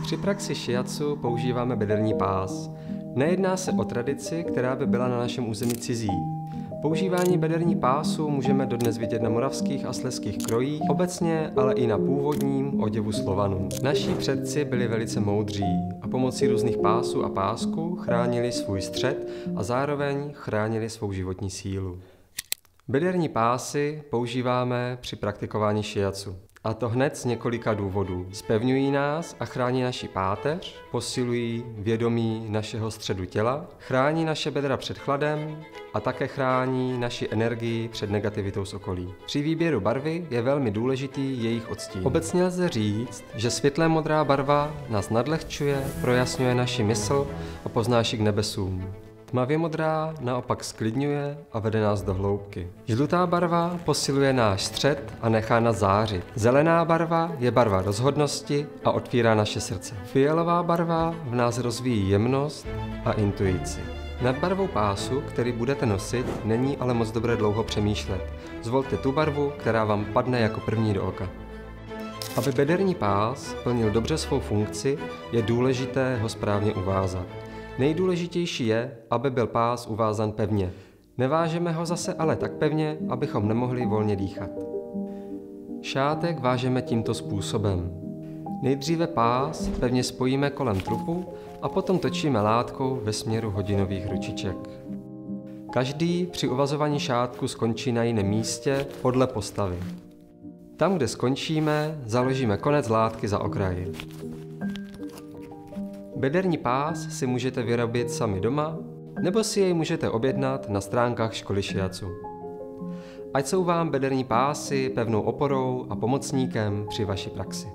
Při praxi shiatsu používáme bederní pás. Nejedná se o tradici, která by byla na našem území cizí. Používání bederní pásu můžeme dodnes vidět na moravských a slezských krojích, obecně ale i na původním oděvu Slovanů. Naši předci byli velice moudří a pomocí různých pásů a pásků chránili svůj střed a zároveň chránili svou životní sílu. Bederní pásy používáme při praktikování shiatsu. A to hned z několika důvodů. Zpevňují nás a chrání naši páteř, posilují vědomí našeho středu těla, chrání naše bedra před chladem a také chrání naši energii před negativitou z okolí. Při výběru barvy je velmi důležitý jejich odstín. Obecně lze říct, že světlé modrá barva nás nadlehčuje, projasňuje naši mysl a poznáší k nebesům. Tmavě modrá naopak sklidňuje a vede nás do hloubky. Žlutá barva posiluje náš střed a nechá nás zářit. Zelená barva je barva rozhodnosti a otvírá naše srdce. Fialová barva v nás rozvíjí jemnost a intuici. Nad barvou pásu, který budete nosit, není ale moc dobré dlouho přemýšlet. Zvolte tu barvu, která vám padne jako první do oka. Aby bederní pás plnil dobře svou funkci, je důležité ho správně uvázat. Nejdůležitější je, aby byl pás uvázan pevně. Nevážeme ho zase ale tak pevně, abychom nemohli volně dýchat. Šátek vážeme tímto způsobem. Nejdříve pás pevně spojíme kolem trupu a potom točíme látkou ve směru hodinových ručiček. Každý při uvazování šátku skončí na jiném místě podle postavy. Tam, kde skončíme, založíme konec látky za okraj. Bederní pás si můžete vyrobit sami doma, nebo si jej můžete objednat na stránkách školy shiatsu. Ať jsou vám bederní pásy pevnou oporou a pomocníkem při vaší praxi.